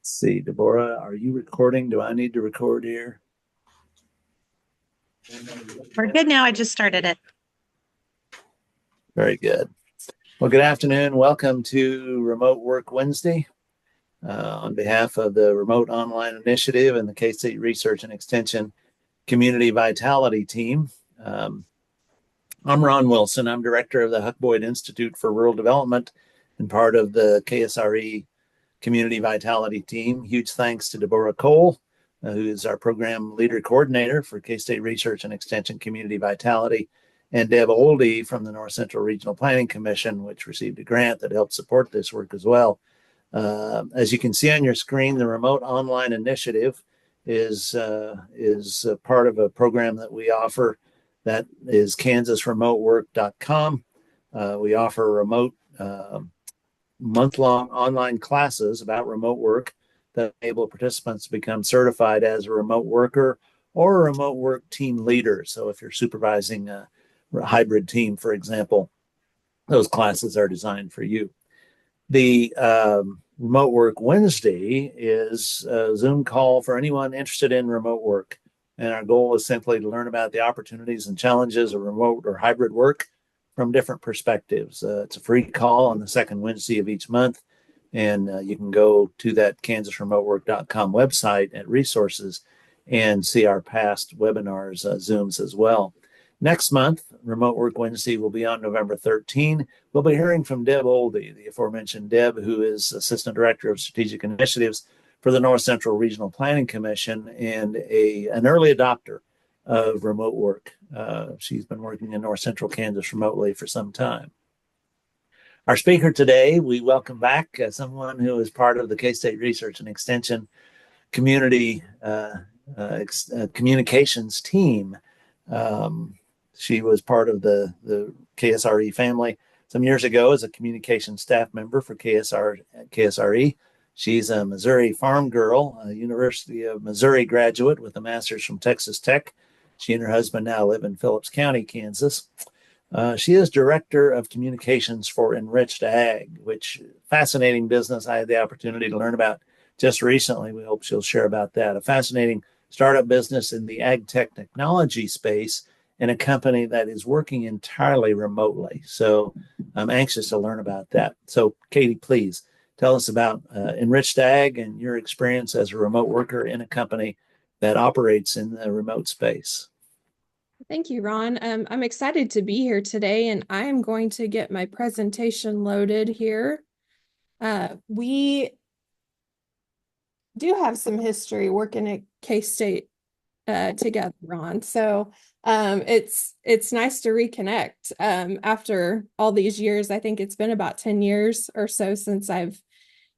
See, Deborah, are you recording? Do I need to record here? We're good now. I just started it. Very good. Well, good afternoon. Welcome to Remote Work Wednesday. On behalf of the Remote Online Initiative and the K-State Research and Extension Community Vitality Team. Um, I'm Ron Wilson. I'm director of the Huck Boyd Institute for Rural Development and part of the KSRE Community Vitality Team. Huge thanks to Deborah Cole, who is our program leader coordinator for K-State Research and Extension Community Vitality, and Deb Oldie from the North Central Regional Planning Commission, which received a grant that helped support this work as well. As you can see on your screen, the Remote Online Initiative is part of a program that we offer that is kansasremotework.com. We offer remote month-long online classes about remote work that enable participants to become certified as a remote worker or a remote work team leader. So if you're supervising a hybrid team, for example, those classes are designed for you. The Remote Work Wednesday is a Zoom call for anyone interested in remote work. And our goal is simply to learn about the opportunities and challenges of remote or hybrid work from different perspectives. It's a free call on the second Wednesday of each month. And you can go to that kansasremotework.com website at resources and see our past webinars, Zooms as well. Next month, Remote Work Wednesday will be on November 13. We'll be hearing from Deb Oldie, the aforementioned Deb, who is Assistant Director of Strategic Initiatives for the North Central Regional Planning Commission and an early adopter of remote work. She's been working in North Central Kansas remotely for some time. Our speaker today, we welcome back someone who is part of the K-State Research and Extension Community Communications team. She was part of the KSRE family some years ago as a communication staff member for KSRE. She's a Missouri farm girl, a University of Missouri graduate with a master's from Texas Tech. She and her husband now live in Phillips County, Kansas. She is director of communications for Enriched Ag, which fascinating business I had the opportunity to learn about just recently. We hope she'll share about that. A fascinating startup business in the ag tech technology space in a company that is working entirely remotely. So I'm anxious to learn about that. So Katie, please tell us about Enriched Ag and your experience as a remote worker in a company that operates in the remote space. Thank you, Ron. I'm excited to be here today, and I'm going to get my presentation loaded here. We do have some history working at K-State together, Ron. So it's nice to reconnect after all these years. I think it's been about 10 years or so since I've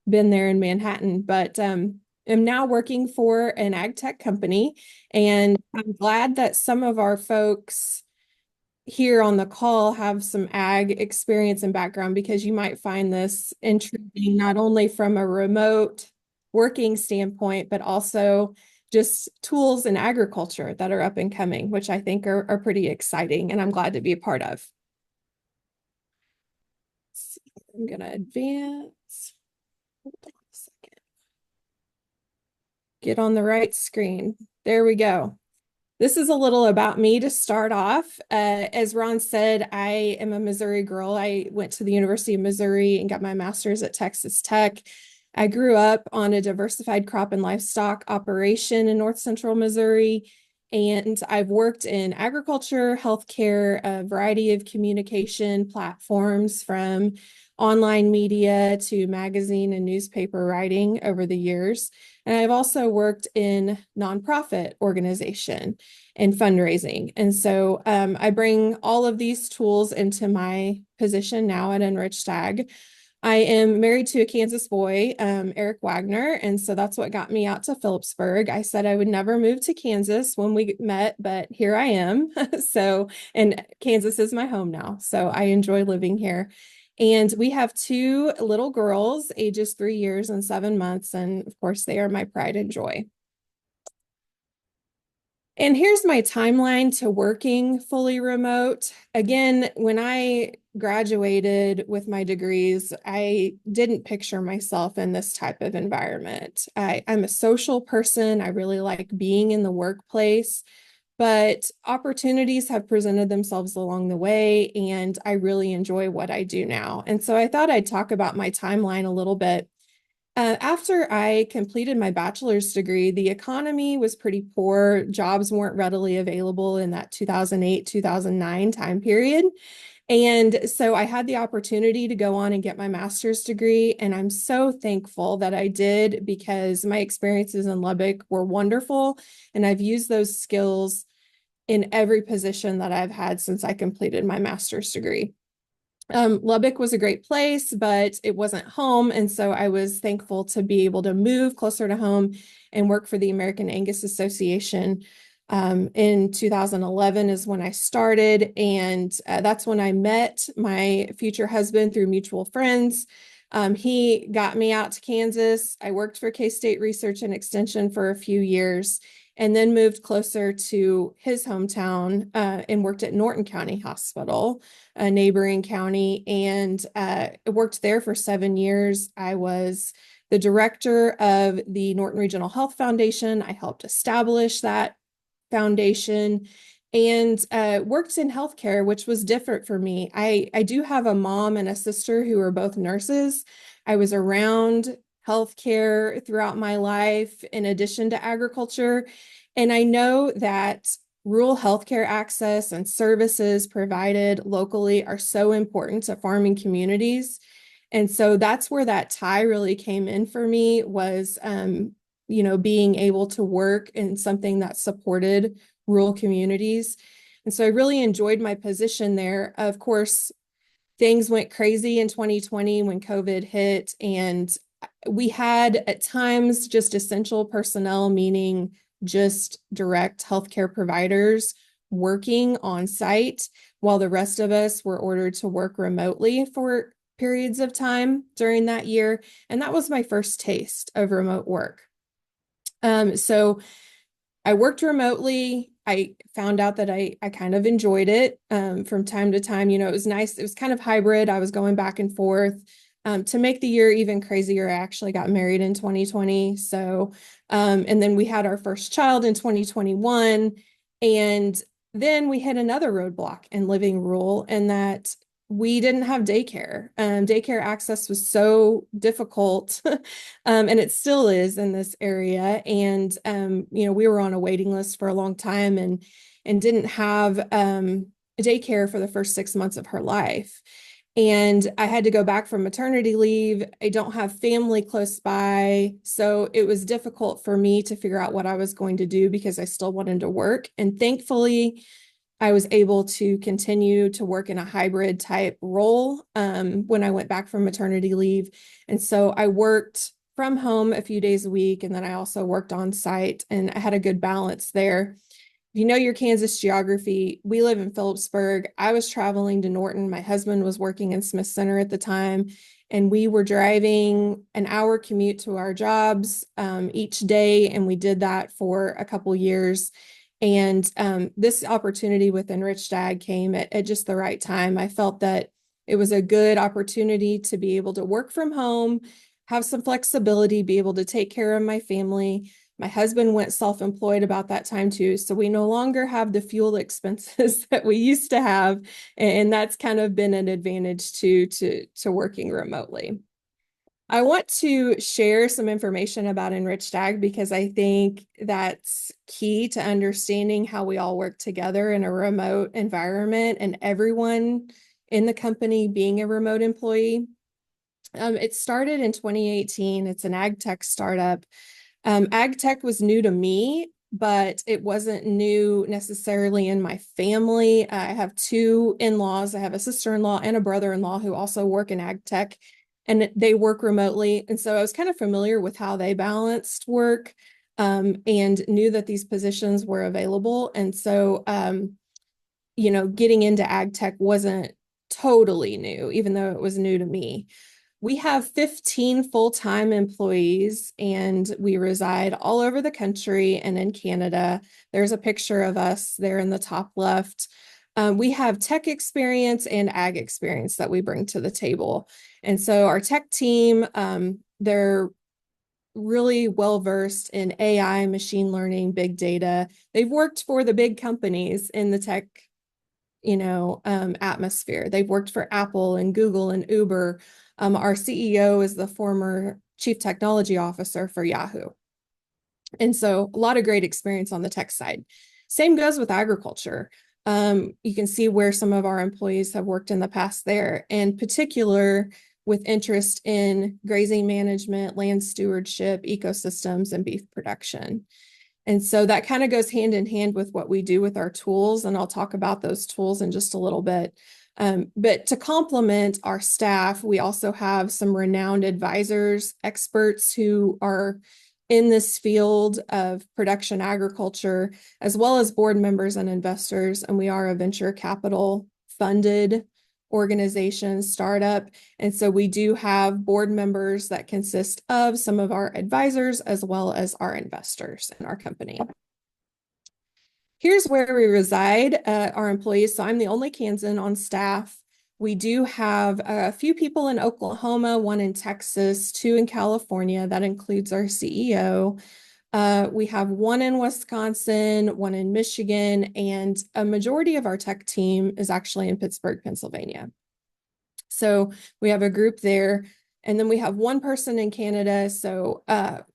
been there in Manhattan, but am now working for an ag tech company. And I'm glad that some of our folks here on the call have some ag experience and background, because you might find this intriguing, not only from a remote working standpoint, but also just tools in agriculture that are up and coming, which I think are pretty exciting, and I'm glad to be a part of. Let's see, I'm going to advance. Hold on a second. Get on the right screen. There we go. This is a little about me to start off. As Ron said, I am a Missouri girl. I went to the University of Missouri and got my master's at Texas Tech. I grew up on a diversified crop and livestock operation in North Central Missouri, and I've worked in agriculture, healthcare, a variety of communication platforms, from online media to magazine and newspaper writing over the years. And I've also worked in nonprofit organization and fundraising. And so I bring all of these tools into my position now at Enriched Ag. I am married to a Kansas boy, Eric Wagner, and so that's what got me out to Phillipsburg. I said I would never move to Kansas when we met, but here I am. And Kansas is my home now, so I enjoy living here. And we have two little girls, ages 3 years and 7 months, and of course, they are my pride and joy. And here's my timeline to working fully remote. Again, when I graduated with my degrees, I didn't picture myself in this type of environment. I'm a social person. I really like being in the workplace, but opportunities have presented themselves along the way, and I really enjoy what I do now. And so I thought I'd talk about my timeline a little bit. After I completed my bachelor's degree, the economy was pretty poor. Jobs weren't readily available in that 2008, 2009 time period. And so I had the opportunity to go on and get my master's degree. And I'm so thankful that I did, because my experiences in Lubbock were wonderful. And I've used those skills in every position that I've had since I completed my master's degree. Lubbock was a great place, but it wasn't home. And so I was thankful to be able to move closer to home and work for the American Angus Association. In 2011 is when I started, and that's when I met my future husband through mutual friends. He got me out to Kansas. I worked for K-State Research and Extension for a few years, and then moved closer to his hometown and worked at Norton County Hospital, a neighboring county, and worked there for 7 years. I was the director of the Norton Regional Health Foundation. I helped establish that foundation, and worked in healthcare, which was different for me. I do have a mom and a sister who are both nurses. I was around healthcare throughout my life, in addition to agriculture. And I know that rural healthcare access and services provided locally are so important to farming communities. And so that's where that tie really came in for me, was being able to work in something that supported rural communities. And so I really enjoyed my position there. Of course, things went crazy in 2020 when COVID hit, and we had at times just essential personnel, meaning just direct healthcare providers, working on site, while the rest of us were ordered to work remotely for periods of time during that year. And that was my first taste of remote work. So I worked remotely. I found out that I kind of enjoyed it from time to time. It was nice. It was kind of hybrid. I was going back and forth. To make the year even crazier, I actually got married in 2020. So, and then we had our first child in 2021. And then we hit another roadblock in living rural, and that we didn't have daycare. Daycare access was so difficult, and it still is in this area. And we were on a waiting list for a long time, and didn't have daycare for the first 6 months of her life. And I had to go back from maternity leave. I don't have family close by, so it was difficult for me to figure out what I was going to do, because I still wanted to work. And thankfully, I was able to continue to work in a hybrid type role when I went back from maternity leave. And so I worked from home a few days a week, and then I also worked on site, and I had a good balance there. If you know your Kansas geography, we live in Phillipsburg. I was traveling to Norton. My husband was working in Smith Center at the time, and we were driving an hour commute to our jobs each day, and we did that for a couple years. And this opportunity with Enriched Ag came at just the right time. I felt that it was a good opportunity to be able to work from home, have some flexibility, be able to take care of my family. My husband went self-employed about that time too, so we no longer have the fuel expenses that we used to have, and that's kind of been an advantage to working remotely. I want to share some information about Enriched Ag, because I think that's key to understanding how we all work together in a remote environment, and everyone in the company being a remote employee. It started in 2018. It's an ag tech startup. Ag tech was new to me, but it wasn't new necessarily in my family. I have two in-laws. I have a sister-in-law and a brother-in-law who also work in ag tech, and they work remotely. And so I was kind of familiar with how they balanced work, and knew that these positions were available. And so, getting into ag tech wasn't totally new, even though it was new to me. We have 15 full-time employees, and we reside all over the country and in Canada. There's a picture of us there in the top left. We have tech experience and ag experience that we bring to the table. And so our tech team, they're really well versed in AI, machine learning, big data. They've worked for the big companies in the tech, atmosphere. They've worked for Apple and Google and Uber. Our CEO is the former chief technology officer for Yahoo. And so a lot of great experience on the tech side. Same goes with agriculture. You can see where some of our employees have worked in the past there, in particular with interest in grazing management, land stewardship, ecosystems, and beef production. And so that kind of goes hand in hand with what we do with our tools. And I'll talk about those tools in just a little bit. But to complement our staff, we also have some renowned advisors, experts who are in this field of production agriculture, as well as board members and investors. And we are a venture capital funded organization, startup. And so we do have board members that consist of some of our advisors as well as our investors in our company. Here's where we reside, our employees. So I'm the only Kansan on staff. We do have a few people in Oklahoma, one in Texas, two in California. That includes our CEO. We have one in Wisconsin, one in Michigan, and a majority of our tech team is actually in Pittsburgh, Pennsylvania. So we have a group there. And then we have one person in Canada. So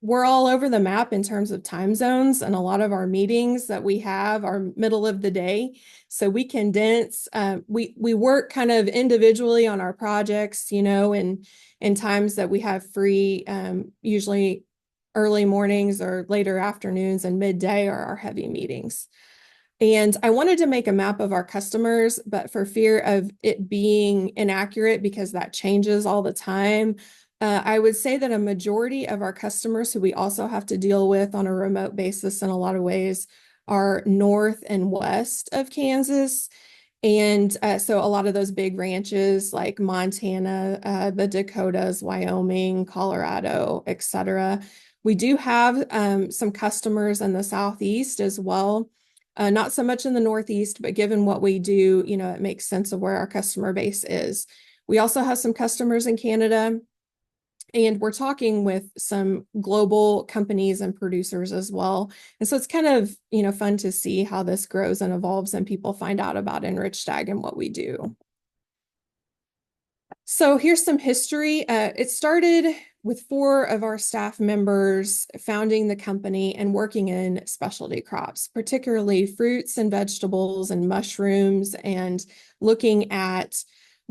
we're all over the map in terms of time zones. And a lot of our meetings that we have are middle of the day. So we condense, we work kind of individually on our projects, in times that we have free, usually early mornings or later afternoons, and midday are our heavy meetings. And I wanted to make a map of our customers, but for fear of it being inaccurate, because that changes all the time, I would say that a majority of our customers who we also have to deal with on a remote basis in a lot of ways are north and west of Kansas. And so a lot of those big ranches like Montana, the Dakotas, Wyoming, Colorado, etc. We do have some customers in the Southeast as well. Not so much in the Northeast, but given what we do, it makes sense of where our customer base is. We also have some customers in Canada, and we're talking with some global companies and producers as well. And so it's kind of, fun to see how this grows and evolves and people find out about Enriched Ag and what we do. So here's some history. It started with 4 of our staff members founding the company and working in specialty crops, particularly fruits and vegetables and mushrooms, and looking at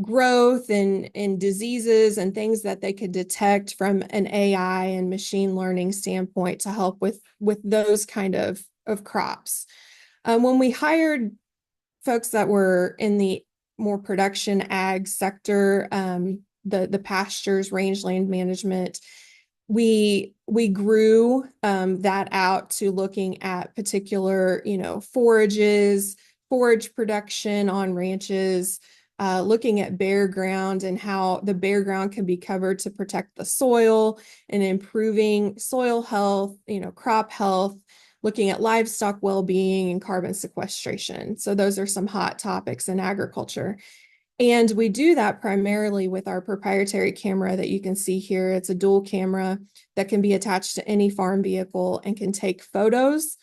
growth and diseases and things that they could detect from an AI and machine learning standpoint to help with those kind of crops. When we hired folks that were in the more production ag sector, the pastures, rangeland management, we grew that out to looking at particular, forage production on ranches, looking at bare ground and how the bare ground can be covered to protect the soil and improving soil health, crop health, looking at livestock well-being and carbon sequestration. So those are some hot topics in agriculture. And we do that primarily with our proprietary camera that you can see here. It's a dual camera that can be attached to any farm vehicle and can take photos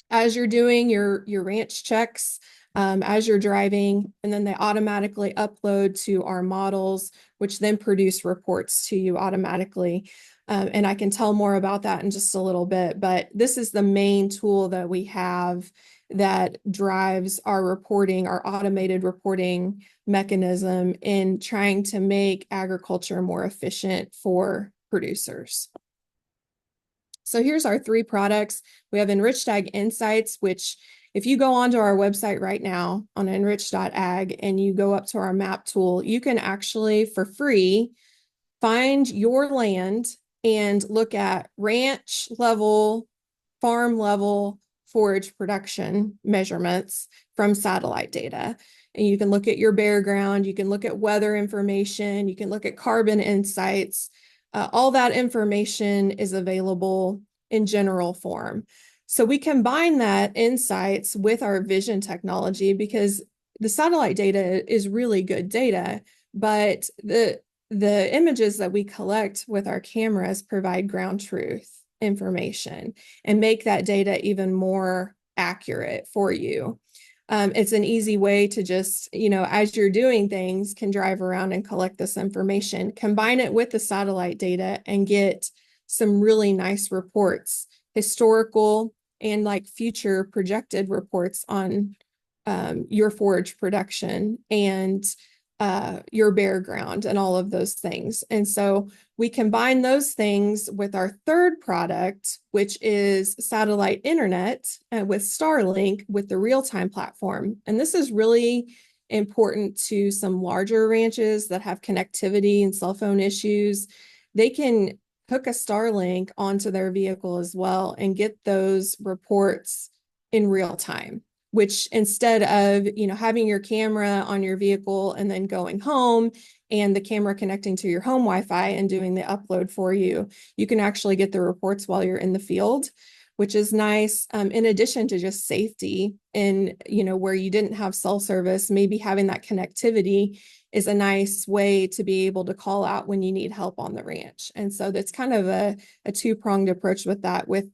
as you're doing your ranch checks, as you're driving, and then they automatically upload to our models, which then produce reports to you automatically. And I can tell more about that in just a little bit, but this is the main tool that we have that drives our reporting, our automated reporting mechanism in trying to make agriculture more efficient for producers. So here's our 3 products. We have Enriched Ag Insights, which if you go onto our website right now on enriched.ag and you go up to our map tool, you can actually, for free, find your land and look at ranch level, farm level forage production measurements from satellite data. And you can look at your bare ground, you can look at weather information, you can look at carbon insights. All that information is available in general form. So we combine that insights with our vision technology because the satellite data is really good data, but the images that we collect with our cameras provide ground truth information and make that data even more accurate for you. It's an easy way to just, as you're doing things, can drive around and collect this information, combine it with the satellite data and get some really nice reports, historical and like future projected reports on your forage production and your bare ground and all of those things. And so we combine those things with our third product, which is satellite internet with Starlink with the real-time platform. And this is really important to some larger ranches that have connectivity and cell phone issues. They can hook a Starlink onto their vehicle as well and get those reports in real time, which instead of, having your camera on your vehicle and then going home and the camera connecting to your home Wi-Fi and doing the upload for you, you can actually get the reports while you're in the field, which is nice. In addition to just safety and, where you didn't have cell service, maybe having that connectivity is a nice way to be able to call out when you need help on the ranch. And so that's kind of a two-pronged approach with that, with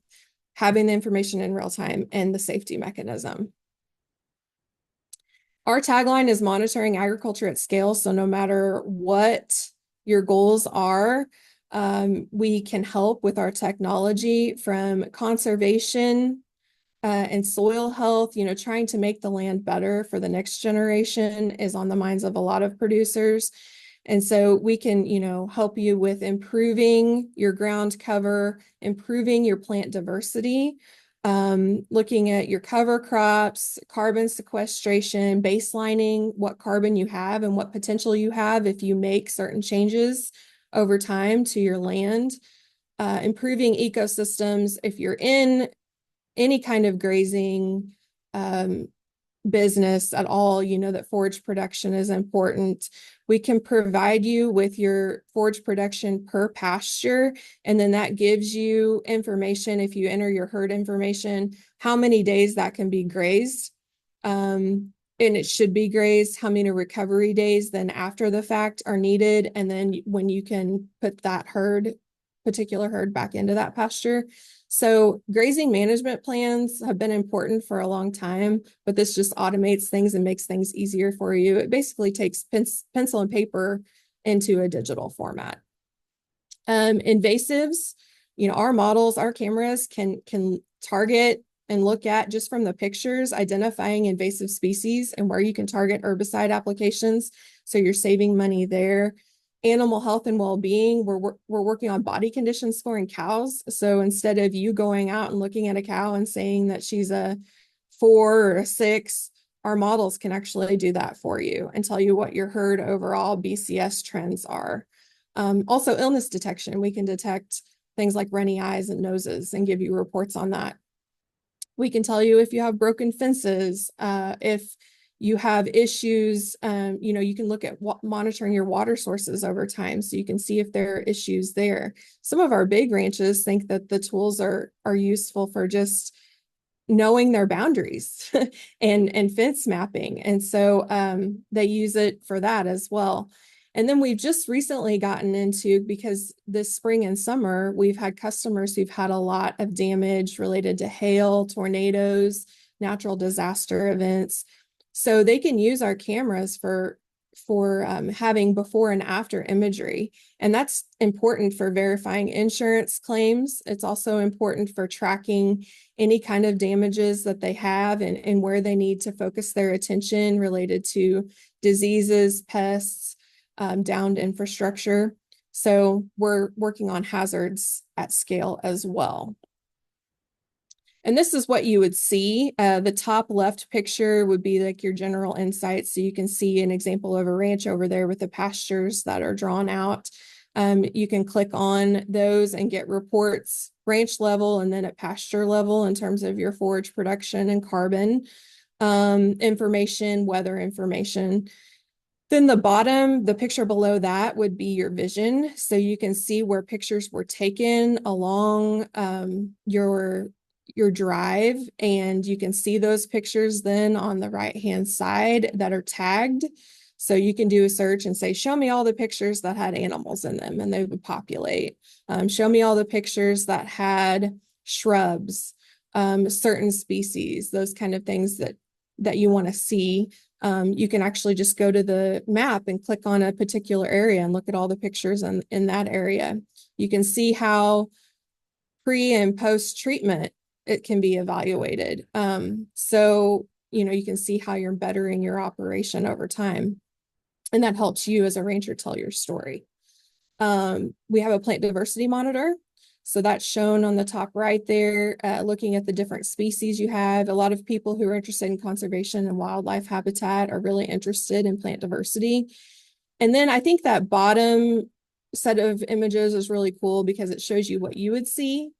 having the information in real time and the safety mechanism. Our tagline is monitoring agriculture at scale. So no matter what your goals are, we can help with our technology from conservation and soil health. Trying to make the land better for the next generation is on the minds of a lot of producers. And so we can, help you with improving your ground cover, improving your plant diversity, looking at your cover crops, carbon sequestration, baselining what carbon you have and what potential you have if you make certain changes over time to your land, improving ecosystems. If you're in any kind of grazing business at all, that forage production is important. We can provide you with your forage production per pasture, and then that gives you information if you enter your herd information, how many days that can be grazed. And it should be grazed, how many recovery days then after the fact are needed, and then when you can put that particular herd back into that pasture. So grazing management plans have been important for a long time, but this just automates things and makes things easier for you. It basically takes pencil and paper into a digital format. Invasives, our models, our cameras can target and look at, just from the pictures, identifying invasive species and where you can target herbicide applications. So you're saving money there. Animal health and well-being, we're working on body condition scoring cows. So instead of you going out and looking at a cow and saying that she's a 4 or a 6, our models can actually do that for you and tell you what your herd overall BCS trends are. Also illness detection, we can detect things like runny eyes and noses and give you reports on that. We can tell you if you have broken fences, if you have issues, you can look at monitoring your water sources over time so you can see if there are issues there. Some of our big ranches think that the tools are useful for just knowing their boundaries and fence mapping. And so they use it for that as well. And then we've just recently gotten into, because this spring and summer, we've had customers who've had a lot of damage related to hail, tornadoes, natural disaster events. So they can use our cameras for having before and after imagery. And that's important for verifying insurance claims. It's also important for tracking any kind of damages that they have and where they need to focus their attention related to diseases, pests, downed infrastructure. So we're working on hazards at scale as well. And this is what you would see. The top left picture would be like your general insights. So you can see an example of a ranch over there with the pastures that are drawn out. You can click on those and get reports ranch level and then at pasture level in terms of your forage production and carbon information, weather information. Then the bottom, the picture below that would be your vision. So you can see where pictures were taken along your drive, and you can see those pictures then on the right-hand side that are tagged. So you can do a search and say, show me all the pictures that had animals in them, and they would populate. Show me all the pictures that had shrubs, certain species, those kind of things that you want to see. You can actually just go to the map and click on a particular area and look at all the pictures in that area. You can see how pre and post treatment it can be evaluated. So, you can see how you're bettering your operation over time. And that helps you as a ranger tell your story. We have a plant diversity monitor. So that's shown on the top right there, looking at the different species you have. A lot of people who are interested in conservation and wildlife habitat are really interested in plant diversity. And then I think that bottom set of images is really cool because it shows you what you would see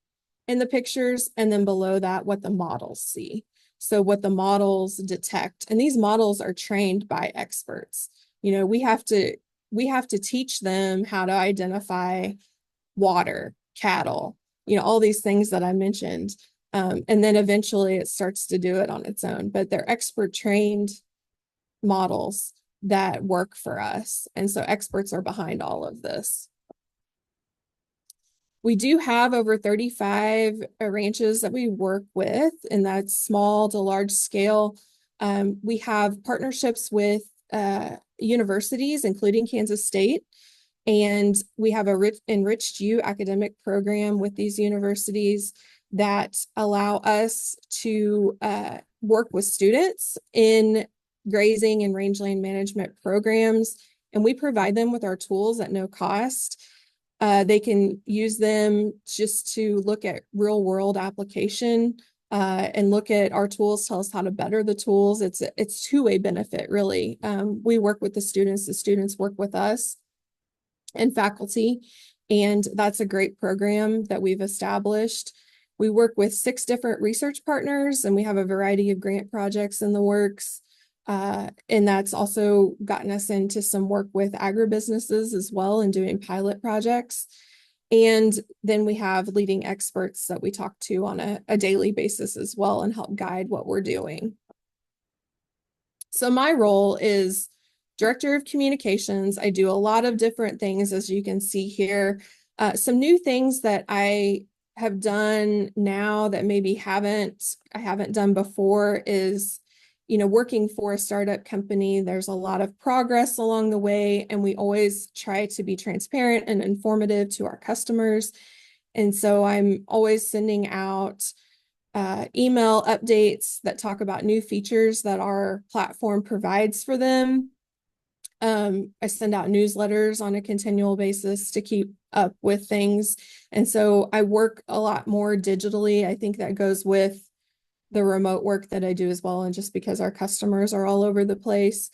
in the pictures, and then below that, what the models see. So what the models detect. And these models are trained by experts. We have to teach them how to identify water, cattle, all these things that I mentioned. And then eventually it starts to do it on its own. But they're expert trained models that work for us. And so experts are behind all of this. We do have over 35 ranches that we work with, and that's small to large scale. We have partnerships with universities, including Kansas State, and we have a Enriched U academic program with these universities that allow us to work with students in grazing and rangeland management programs, and we provide them with our tools at no cost. They can use them just to look at real world application and look at our tools, tell us how to better the tools. It's two-way benefit, really. We work with the students work with us and faculty, and that's a great program that we've established. We work with 6 different research partners, and we have a variety of grant projects in the works. And that's also gotten us into some work with agribusinesses as well and doing pilot projects. And then we have leading experts that we talk to on a daily basis as well and help guide what we're doing. So my role is Director of Communications. I do a lot of different things, as you can see here. Some new things that I have done now that maybe I haven't done before is, working for a startup company. There's a lot of progress along the way, and we always try to be transparent and informative to our customers. And so I'm always sending out email updates that talk about new features that our platform provides for them. I send out newsletters on a continual basis to keep up with things. And so I work a lot more digitally. I think that goes with the remote work that I do as well. And just because our customers are all over the place,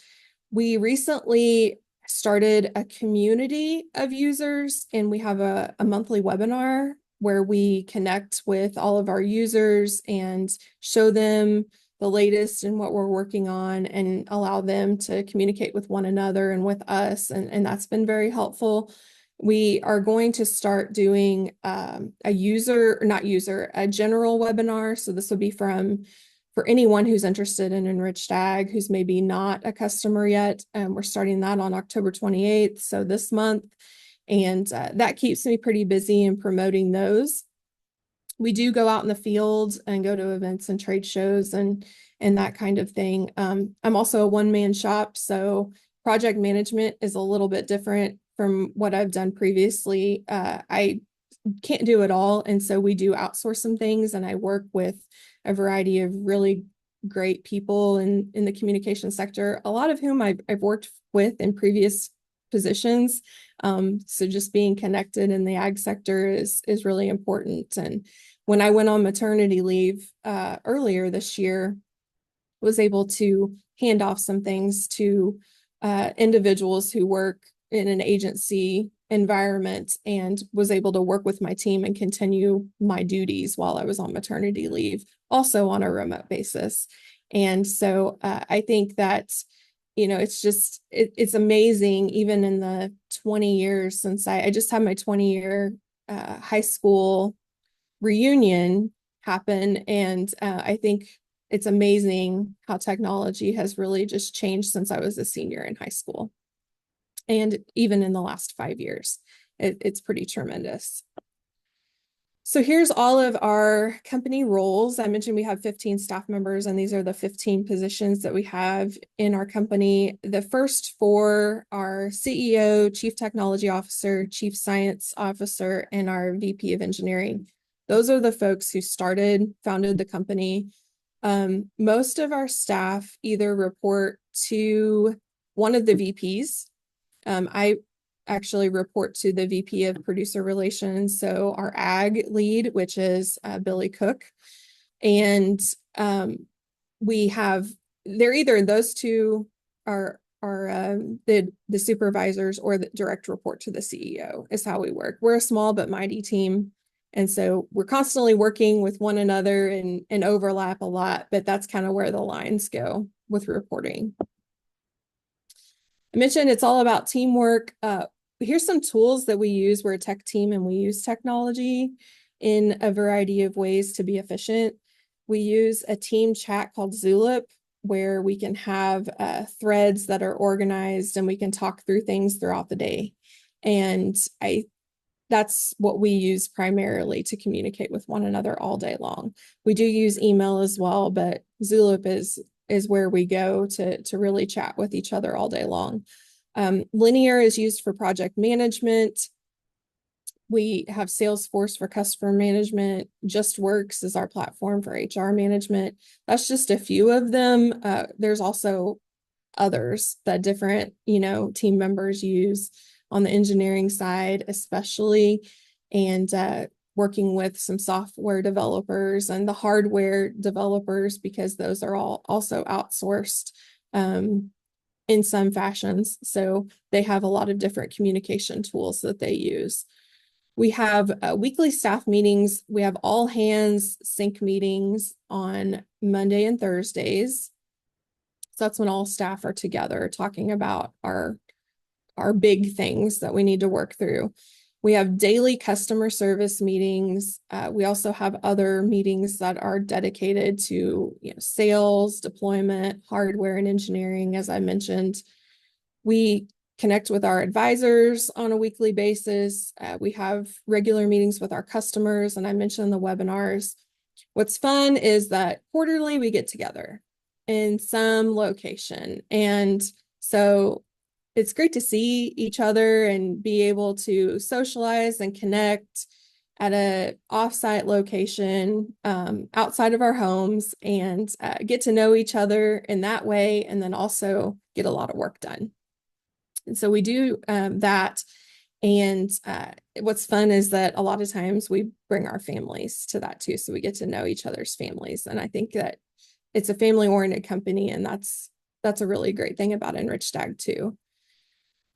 we recently started a community of users, and we have a monthly webinar where we connect with all of our users and show them the latest in what we're working on and allow them to communicate with one another and with us. And that's been very helpful. We are going to start doing a general webinar. So this will be for anyone who's interested in Enriched Ag, who's maybe not a customer yet. We're starting that on October 28th, so this month. And that keeps me pretty busy in promoting those. We do go out in the field and go to events and trade shows and that kind of thing. I'm also a one-man shop, so project management is a little bit different from what I've done previously. I can't do it all, and so we do outsource some things, and I work with a variety of really great people in the communication sector, a lot of whom I've worked with in previous positions. So just being connected in the ag sector is really important. And when I went on maternity leave earlier this year, was able to hand off some things to individuals who work in an agency environment, and was able to work with my team and continue my duties while I was on maternity leave, also on a remote basis. And so I think that, it's amazing, even in the 20 years since I just had my 20-year high school reunion happen. And I think it's amazing how technology has really just changed since I was a senior in high school. And even in the last 5 years, it's pretty tremendous. So here's all of our company roles. I mentioned we have 15 staff members, and these are the 15 positions that we have in our company. The first 4 are CEO, Chief Technology Officer, Chief Science Officer, and our VP of Engineering. Those are the folks who founded the company. Most of our staff either report to one of the VPs. I actually report to the VP of Producer Relations, so our ag lead, which is Billy Cook. And they're either those two are the supervisors, or the direct report to the CEO is how we work. We're a small but mighty team. And so we're constantly working with one another and overlap a lot, but that's kind of where the lines go with reporting. I mentioned it's all about teamwork. Here's some tools that we use. We're a tech team and we use technology in a variety of ways to be efficient. We use a team chat called Zulip, where we can have threads that are organized and we can talk through things throughout the day. And that's what we use primarily to communicate with one another all day long. We do use email as well, but Zulip is where we go to really chat with each other all day long. Linear is used for project management. We have Salesforce for customer management. JustWorks is our platform for HR management. That's just a few of them. There's also others that different, team members use on the engineering side, especially, and working with some software developers and the hardware developers, because those are all also outsourced in some fashions. So they have a lot of different communication tools that they use. We have weekly staff meetings. We have all hands sync meetings on Monday and Thursdays. So that's when all staff are together talking about our big things that we need to work through. We have daily customer service meetings. We also have other meetings that are dedicated to sales, deployment, hardware, and engineering, as I mentioned. We connect with our advisors on a weekly basis. We have regular meetings with our customers, and I mentioned the webinars. What's fun is that quarterly we get together in some location. And so it's great to see each other and be able to socialize and connect at a offsite location outside of our homes, and get to know each other in that way, and then also get a lot of work done. And so we do that. And what's fun is that a lot of times we bring our families to that too. So we get to know each other's families. And I think that it's a family-oriented company, and that's a really great thing about Enriched Ag too.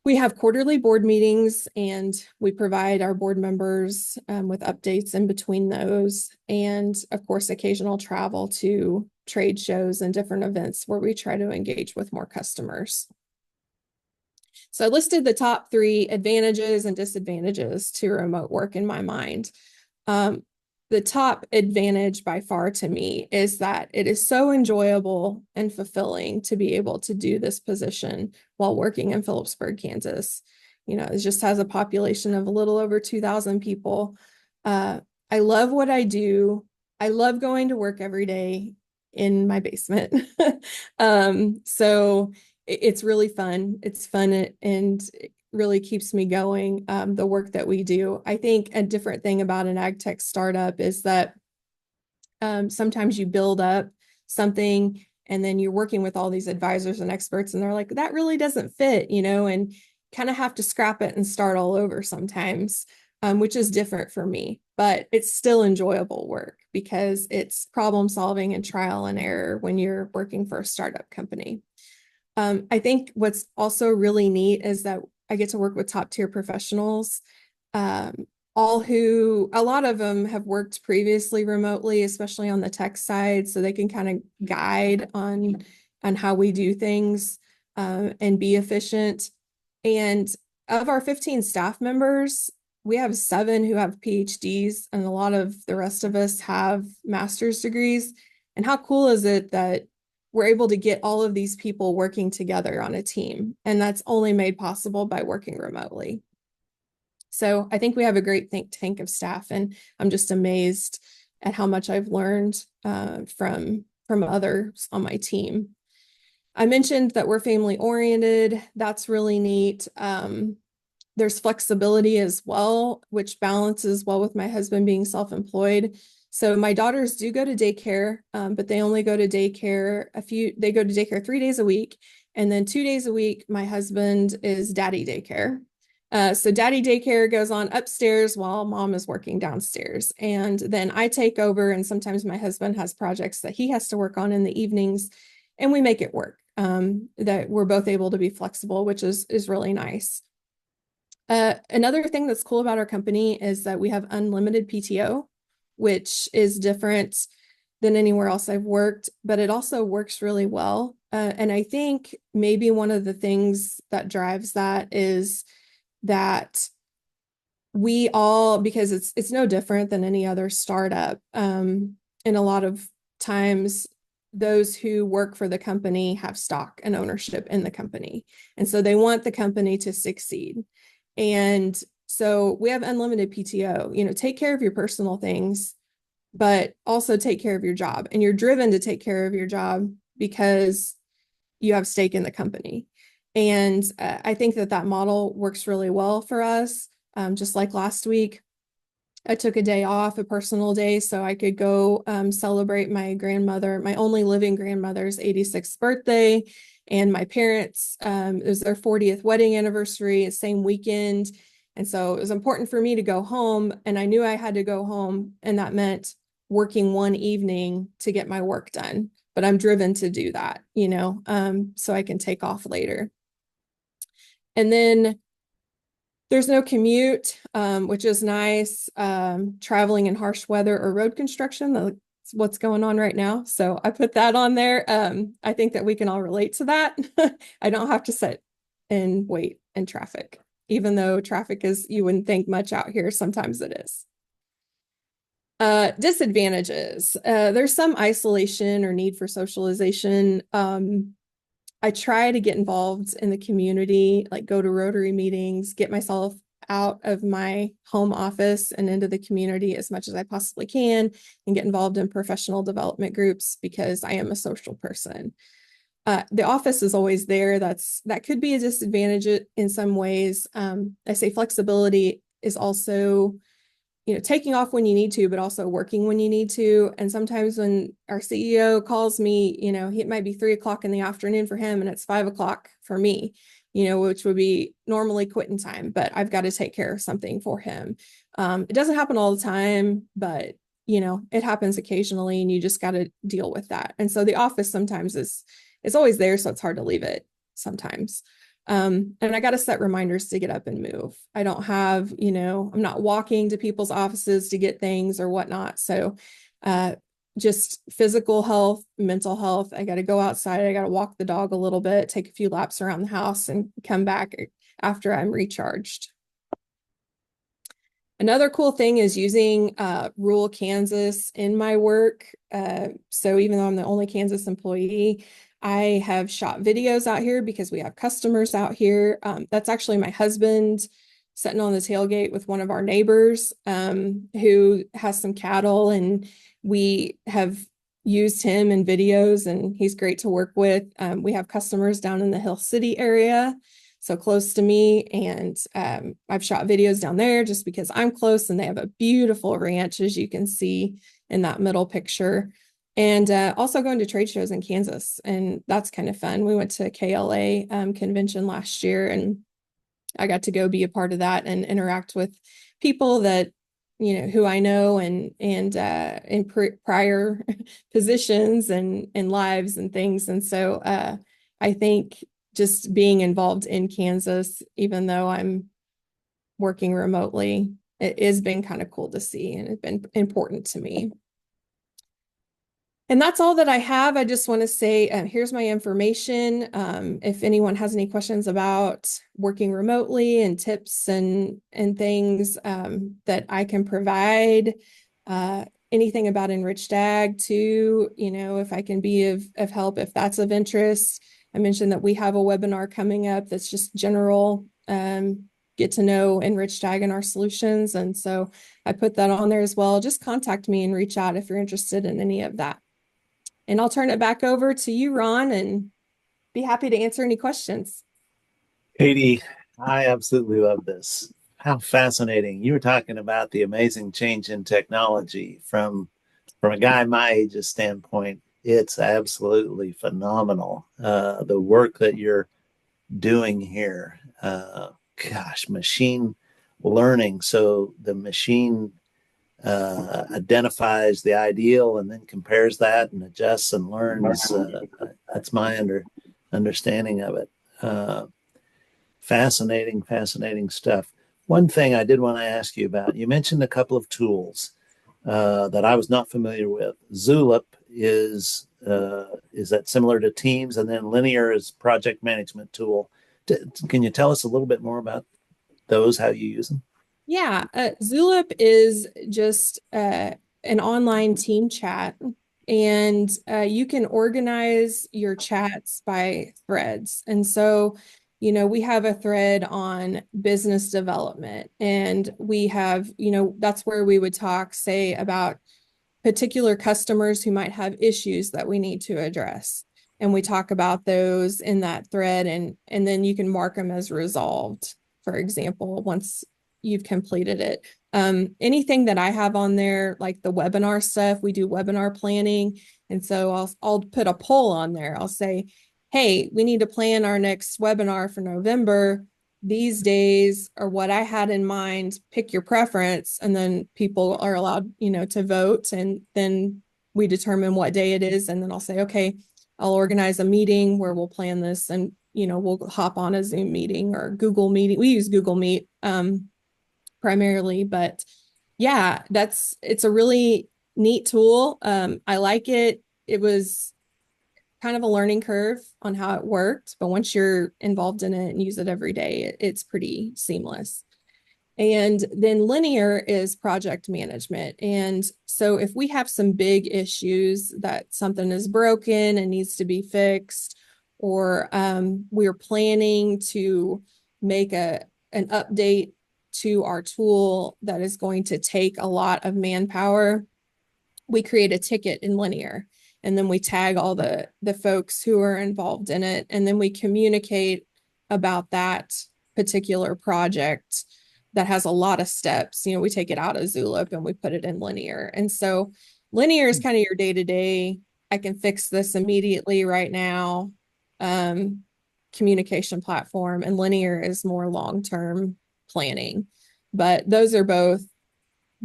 We have quarterly board meetings, and we provide our board members with updates in between those. And of course, occasional travel to trade shows and different events where we try to engage with more customers. So I listed the top 3 advantages and disadvantages to remote work in my mind. The top advantage by far to me is that it is so enjoyable and fulfilling to be able to do this position while working in Phillipsburg, Kansas. It just has a population of a little over 2,000 people. I love what I do. I love going to work every day in my basement. So it's really fun. It's fun and it really keeps me going, the work that we do. I think a different thing about an ag tech startup is that sometimes you build up something and then you're working with all these advisors and experts, and they're like, that really doesn't fit, and kind of have to scrap it and start all over sometimes, which is different for me. But it's still enjoyable work because it's problem solving and trial and error when you're working for a startup company. I think what's also really neat is that I get to work with top tier professionals, a lot of them have worked previously remotely, especially on the tech side, so they can kind of guide on how we do things and be efficient. And of our 15 staff members, we have 7 who have PhDs, and a lot of the rest of us have master's degrees. And how cool is it that we're able to get all of these people working together on a team? And that's only made possible by working remotely. So I think we have a great think tank of staff, and I'm just amazed at how much I've learned from others on my team. I mentioned that we're family oriented. That's really neat. There's flexibility as well, which balances well with my husband being self-employed. So my daughters do go to daycare, but they only go to daycare they go to daycare 3 days a week. And then 2 days a week, my husband is daddy daycare. So daddy daycare goes on upstairs while mom is working downstairs. And then I take over, and sometimes my husband has projects that he has to work on in the evenings, and we make it work. That we're both able to be flexible, which is really nice. Another thing that's cool about our company is that we have unlimited PTO, which is different than anywhere else I've worked, but it also works really well. And I think maybe one of the things that drives that is that we all, because it's no different than any other startup, and a lot of times those who work for the company have stock and ownership in the company, and so they want the company to succeed. And so we have unlimited PTO. Take care of your personal things, but also take care of your job, and you're driven to take care of your job because you have stake in the company. And I think that model works really well for us. Just like last week, I took a day off, a personal day, so I could go celebrate my grandmother, my only living grandmother's 86th birthday, and my parents. It was their 40th wedding anniversary, same weekend. And so it was important for me to go home, and I knew I had to go home, and that meant working one evening to get my work done. But I'm driven to do that, so I can take off later. And then there's no commute, which is nice. Traveling in harsh weather or road construction, that's what's going on right now. So I put that on there. I think that we can all relate to that. I don't have to sit and wait in traffic, even though traffic is, you wouldn't think much out here. Sometimes it is. Disadvantages. There's some isolation or need for socialization. I try to get involved in the community, like go to Rotary meetings, get myself out of my home office and into the community as much as I possibly can, and get involved in professional development groups because I am a social person. The office is always there. That could be a disadvantage in some ways. I say flexibility is also taking off when you need to, but also working when you need to. And sometimes when our CEO calls me, it might be 3 o'clock in the afternoon for him, and it's 5 o'clock for me, which would be normally quitting time, but I've got to take care of something for him. It doesn't happen all the time, but it happens occasionally, and you just got to deal with that. And so the office sometimes is always there, so it's hard to leave it sometimes. And I got to set reminders to get up and move. I don't have, I'm not walking to people's offices to get things or whatnot. So, just physical health, mental health. I got to go outside. I got to walk the dog a little bit, take a few laps around the house, and come back after I'm recharged. Another cool thing is using rural Kansas in my work. So even though I'm the only Kansas employee, I have shot videos out here because we have customers out here. That's actually my husband sitting on the tailgate with one of our neighbors who has some cattle, and we have used him in videos, and he's great to work with. We have customers down in the Hill City area, so close to me, and I've shot videos down there just because I'm close, and they have a beautiful ranch, as you can see in that middle picture. And also going to trade shows in Kansas, and that's kind of fun. We went to KLA convention last year, and I got to go be a part of that and interact with people that who I know and in prior positions and lives and things. And so I think just being involved in Kansas, even though I'm working remotely, it has been kind of cool to see, and it's been important to me. And that's all that I have. I just want to say, here's my information. If anyone has any questions about working remotely and tips and things that I can provide, anything about Enriched Ag too, if I can be of help, if that's of interest. I mentioned that we have a webinar coming up that's just general, get to know Enriched Ag and our solutions. And so I put that on there as well. Just contact me and reach out if you're interested in any of that. And I'll turn it back over to you, Ron, and be happy to answer any questions. Katie, I absolutely love this. How fascinating. You were talking about the amazing change in technology from a guy my age's standpoint. It's absolutely phenomenal. The work that you're doing here. Gosh, machine learning. So the machine identifies the ideal and then compares that and adjusts and learns. That's my understanding of it. Fascinating, fascinating stuff. One thing I did want to ask you about, you mentioned a couple of tools that I was not familiar with. Zulip is that similar to Teams, and then Linear is project management tool. Can you tell us a little bit more about those, how you use them? Yeah, Zulip is just an online team chat, and you can organize your chats by threads. And so, we have a thread on business development, and we have, that's where we would talk, say, about particular customers who might have issues that we need to address. And we talk about those in that thread, and then you can mark them as resolved, for example, once you've completed it. Anything that I have on there, like the webinar stuff, we do webinar planning. And so I'll put a poll on there. I'll say, hey, we need to plan our next webinar for November. These days are what I had in mind. Pick your preference, and then people are allowed, to vote, and then we determine what day it is, and then I'll say, okay, I'll organize a meeting where we'll plan this, and we'll hop on a Zoom meeting or Google meeting. We use Google Meet primarily, but yeah, it's a really neat tool. I like it. It was kind of a learning curve on how it worked, but once you're involved in it and use it every day, it's pretty seamless. And then Linear is project management. And so if we have some big issues that something is broken and needs to be fixed, or we're planning to make an update to our tool that is going to take a lot of manpower, we create a ticket in Linear, and then we tag all the folks who are involved in it, and then we communicate about that particular project that has a lot of steps. We take it out of Zulip and we put it in Linear. And so Linear is kind of your day-to-day, I can fix this immediately right now, communication platform, and Linear is more long-term planning. But those are both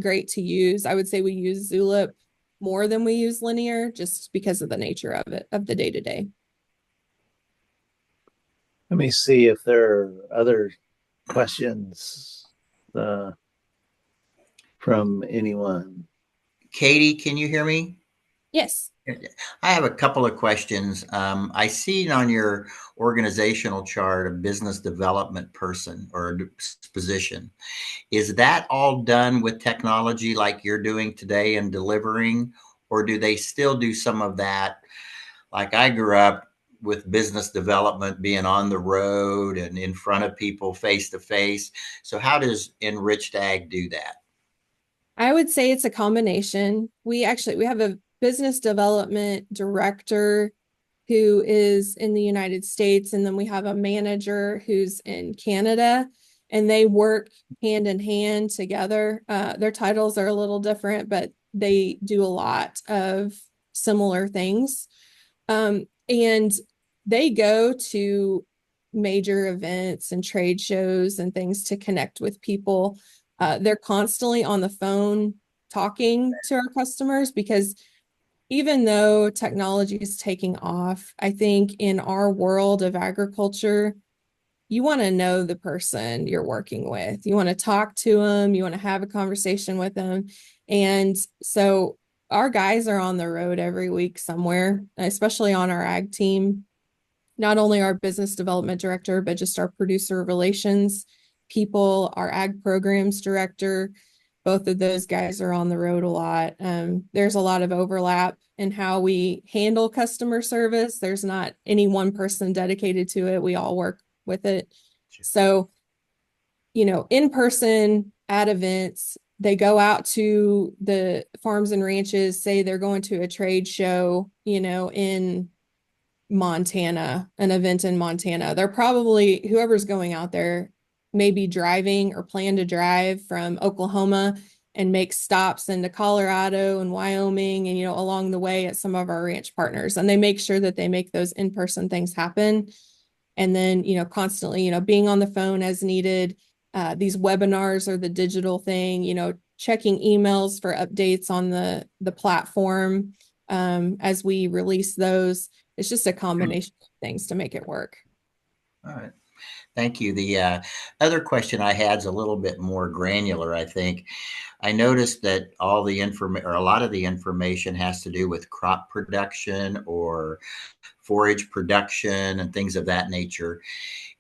great to use. I would say we use Zulip more than we use Linear just because of the nature of it, of the day-to-day. Let me see if there are other questions from anyone. Katie, can you hear me? Yes. I have a couple of questions. I see on your organizational chart a business development person or a position. Is that all done with technology like you're doing today and delivering, or do they still do some of that? Like I grew up with business development being on the road and in front of people face to face. So how does Enriched Ag do that? I would say it's a combination. We have a business development director who is in the United States, and then we have a manager who's in Canada, and they work hand in hand together. Their titles are a little different, but they do a lot of similar things. And they go to major events and trade shows and things to connect with people. They're constantly on the phone talking to our customers, because even though technology is taking off, I think in our world of agriculture, you want to know the person you're working with. You want to talk to them, you want to have a conversation with them. And so our guys are on the road every week somewhere, especially on our ag team. Not only our business development director, but just our producer relations people, our ag programs director. Both of those guys are on the road a lot. There's a lot of overlap in how we handle customer service. There's not any one person dedicated to it. We all work with it. So, in person at events, they go out to the farms and ranches, say they're going to a trade show, in Montana, an event in Montana. They're probably, whoever's going out there may be driving or plan to drive from Oklahoma and make stops into Colorado and Wyoming and, along the way at some of our ranch partners. And they make sure that they make those in-person things happen. And then, constantly, being on the phone as needed. These webinars are the digital thing, checking emails for updates on the platform as we release those. It's just a combination of things to make it work. All right. Thank you. The other question I had is a little bit more granular, I think. I noticed that all the information, or a lot of the information, has to do with crop production or forage production and things of that nature.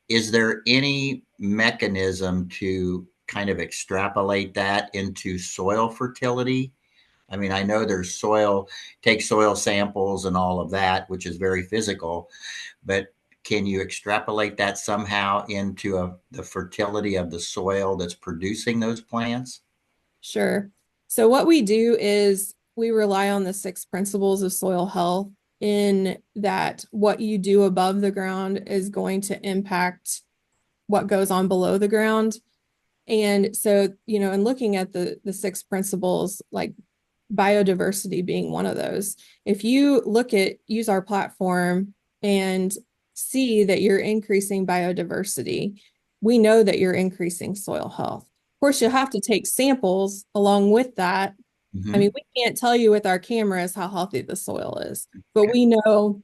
Is there any mechanism to kind of extrapolate that into soil fertility? I mean, I know there's take soil samples and all of that, which is very physical, but can you extrapolate that somehow into the fertility of the soil that's producing those plants? Sure. So what we do is we rely on the 6 principles of soil health, in that what you do above the ground is going to impact what goes on below the ground. And so, in looking at the 6 principles, like biodiversity being one of those, if you use our platform and see that you're increasing biodiversity, we know that you're increasing soil health. Of course, you'll have to take samples along with that. I mean, we can't tell you with our cameras how healthy the soil is, but we know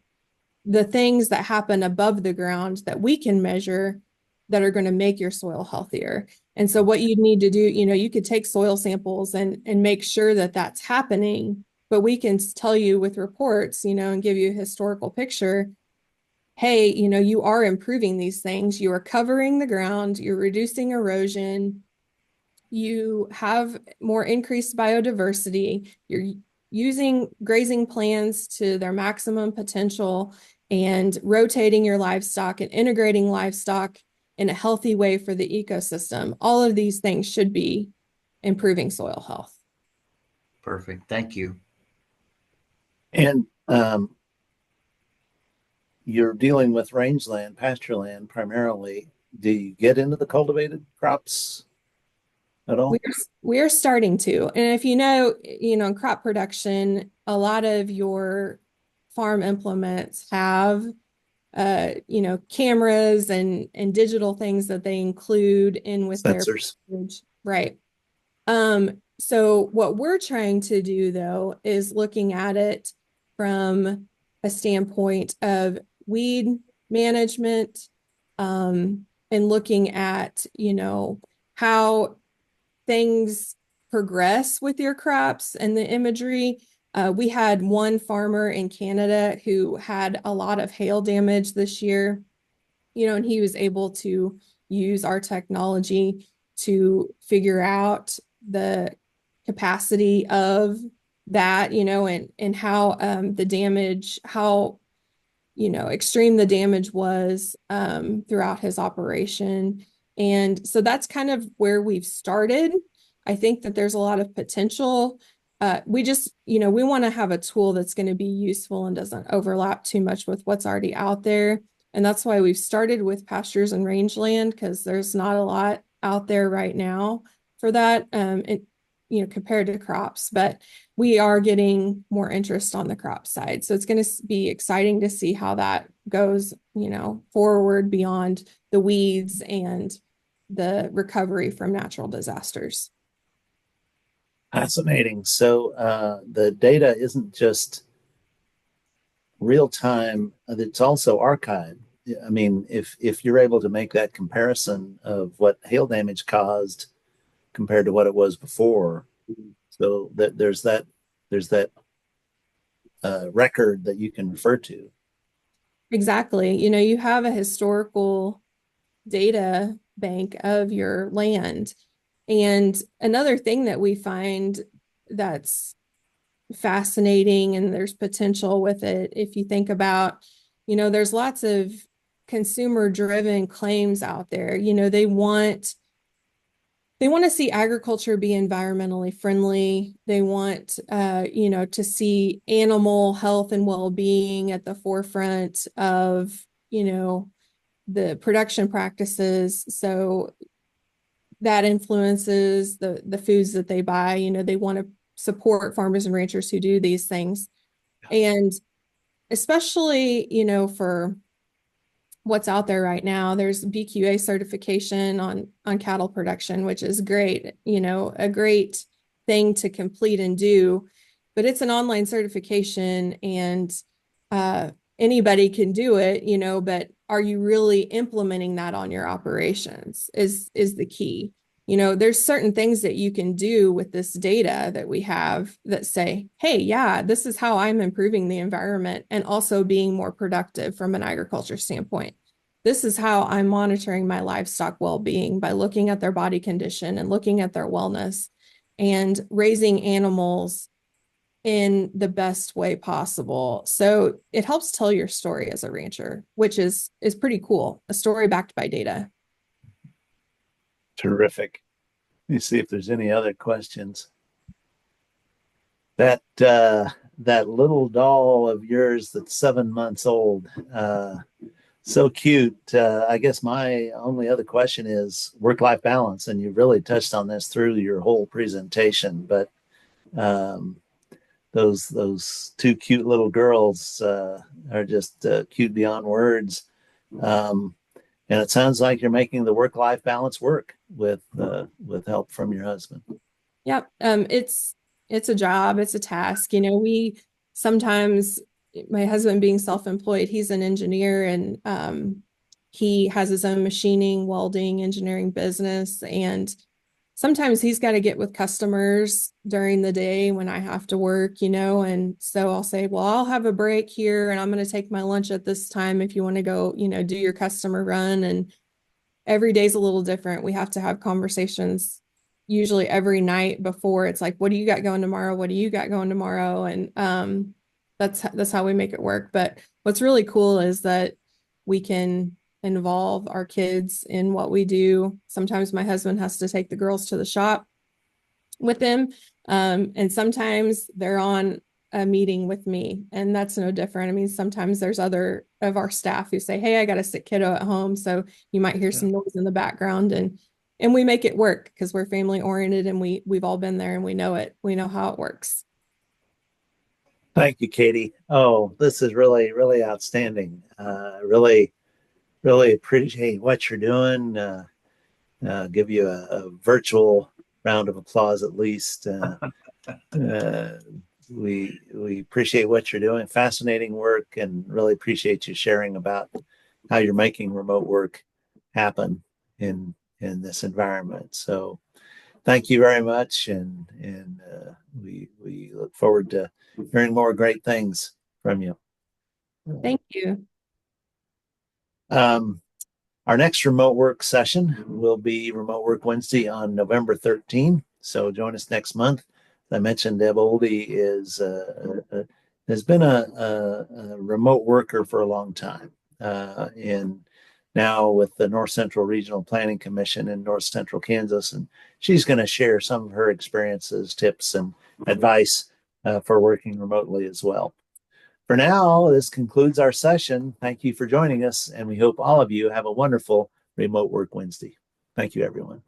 the things that happen above the ground that we can measure that are going to make your soil healthier. And so what you need to do, you could take soil samples and make sure that that's happening, but we can tell you with reports, and give you a historical picture. Hey, you are improving these things. You are covering the ground. You're reducing erosion. You have more increased biodiversity. You're using grazing plans to their maximum potential and rotating your livestock and integrating livestock in a healthy way for the ecosystem. All of these things should be improving soil health. Perfect. Thank you. And you're dealing with rangeland, pasture land primarily. Do you get into the cultivated crops at all? We're starting to. And if in crop production, a lot of your farm implements have cameras and digital things that they include in with Sensors. their package. Right. So what we're trying to do, though, is looking at it from a standpoint of weed management, and looking at, how things progress with your crops and the imagery. We had one farmer in Canada who had a lot of hail damage this year, and he was able to use our technology to figure out the capacity of that, and how the damage, how extreme the damage was throughout his operation. And so that's kind of where we've started. I think that there's a lot of potential. We just, we want to have a tool that's going to be useful and doesn't overlap too much with what's already out there. And that's why we've started with pastures and rangeland, because there's not a lot out there right now for that, compared to crops. But we are getting more interest on the crop side. So it's going to be exciting to see how that goes, forward beyond the weeds and the recovery from natural disasters. Fascinating. So the data isn't just real time, it's also archived. I mean, if you're able to make that comparison of what hail damage caused compared to what it was before, so that there's that there's that record that you can refer to. Exactly. You have a historical data bank of your land. And another thing that we find that's fascinating and there's potential with it, if you think about, there's lots of consumer driven claims out there. They want to see agriculture be environmentally friendly. They want, to see animal health and well-being at the forefront of, the production practices. So that influences the foods that they buy. They want to support farmers and ranchers who do these things. And especially, for what's out there right now, there's BQA certification on cattle production, which is great, a great thing to complete and do, but it's an online certification and anybody can do it, but are you really implementing that on your operations is the key. There's certain things that you can do with this data that we have that say, hey, yeah, this is how I'm improving the environment and also being more productive from an agriculture standpoint. This is how I'm monitoring my livestock well-being by looking at their body condition and looking at their wellness and raising animals in the best way possible. So it helps tell your story as a rancher, which is pretty cool. A story backed by data. Terrific. Let me see if there's any other questions. That little doll of yours that's 7 months old, so cute. I guess my only other question is work-life balance, and you really touched on this through your whole presentation. But those two cute little girls are just cute beyond words. And it sounds like you're making the work-life balance work with help from your husband. Yep. It's a job, it's a task. We sometimes, my husband being self-employed, he's an engineer and he has his own machining, welding, engineering business. And sometimes he's got to get with customers during the day when I have to work, and so I'll say, well, I'll have a break here and I'm going to take my lunch at this time if you want to go, do your customer run. And every day's a little different. We have to have conversations usually every night before. It's like, what do you got going tomorrow? What do you got going tomorrow? And that's how we make it work. But what's really cool is that we can involve our kids in what we do. Sometimes my husband has to take the girls to the shop with them. And sometimes they're on a meeting with me, and that's no different. I mean, sometimes there's other of our staff who say, hey, I got a sick kiddo at home, so you might hear some noise in the background, and we make it work because we're family oriented and we've all been there and we know it. We know how it works. Thank you, Katie. Oh, this is really, really outstanding. Really, really appreciate what you're doing. Give you a virtual round of applause at least. We appreciate what you're doing. Fascinating work, and really appreciate you sharing about how you're making remote work happen in this environment. So thank you very much, and we look forward to hearing more great things from you. Thank you. Our next remote work session will be Remote Work Wednesday on November 13. So join us next month. As I mentioned, Deb Oldie has been a remote worker for a long time. And now with the North Central Regional Planning Commission in North Central Kansas. And she's going to share some of her experiences, tips, and advice for working remotely as well. For now, this concludes our session. Thank you for joining us, and we hope all of you have a wonderful Remote Work Wednesday. Thank you, everyone.